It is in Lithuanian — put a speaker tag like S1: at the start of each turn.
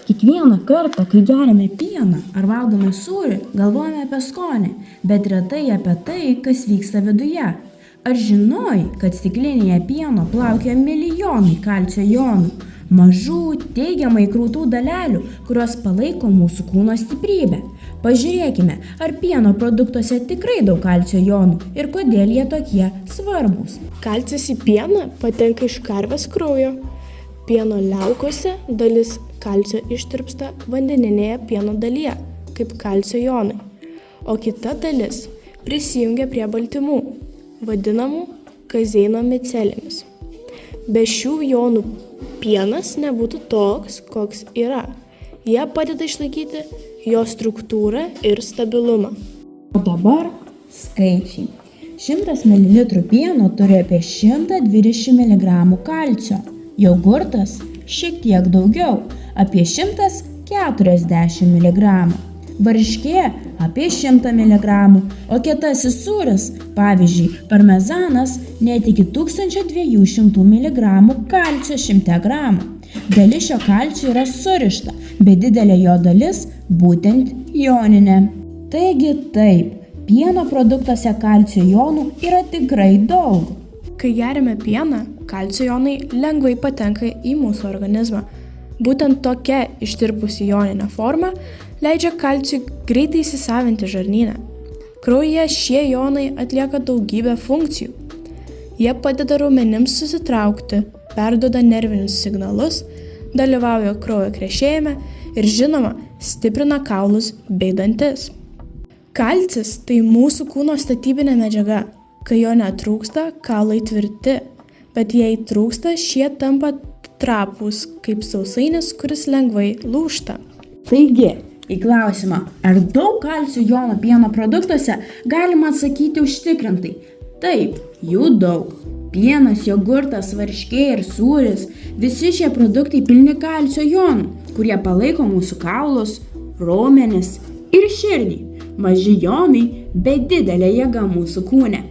S1: Kiekvieną kartą, kai geriame pieną ar valgome sūrį, galvojame apie skonį, bet retai apie tai, kas vyksta viduje. Ar žinojai, kad stiklinėje pieno plaukioja milijonai kalcio jonų, mažų, teigiamai įkrautų dalelių, kurios palaiko mūsų kūno stiprybę? Pažiūrėkime, ar pieno produktuose tikrai daug kalcio jonų ir kodėl jie tokie svarbūs.
S2: Kalcis į pieną patenka iš karvės kraujo. Pieno liaukose dalis kalcio ištirpsta vandeninėje pieno dalyje, kaip kalcio jonai, o kita dalis prisijungia prie baltymų, vadinamų kazeino micelėmis. Be šių jonų pienas nebūtų toks, koks yra. Jie padeda išlaikyti jo struktūrą ir stabilumą.
S1: O dabar skaičiai. 100 ml pieno turi apie 120 mg kalcio. Jogurtas šiek tiek daugiau, apie 140 mg. Varškė apie 100 mg, o kietasis sūris, pavyzdžiui, parmezanas, net iki 1200 mg kalcio 100 g. Dalis šio kalcio yra surišta, bet didelė jo dalis būtent joninė. Taigi taip, pieno produktuose kalcio jonų yra tikrai daug.
S2: Kai geriame pieną, kalcio jonai lengvai patenka į mūsų organizmą. Būtent tokia ištirpusi joninė forma leidžia kalciui greitai įsisavinti žarnyne. Kraujyje šie jonai atlieka daugybę funkcijų. Jie padeda raumenims susitraukti, perduoda nervinius signalus, dalyvauja kraujo krešėjime ir, žinoma, stiprina kaulus bei dantis. Kalcis tai mūsų kūno statybinė medžiaga. Kai jo netrūksta, kaulai tvirti, bet jei trūksta, šie tampa trapūs kaip sausainis, kuris lengvai lūžta.
S1: Taigi, į klausimą, ar daug kalcio jonų pieno produktuose, galima atsakyti užtikrintai. Taip, jų daug. Pienas, jogurtas, varškė ir sūris – visi šie produktai pilni kalcio jonų, kurie palaiko mūsų kaulus, raumenis ir širdį. Maži jonai, bet didelė jėga mūsų kūne.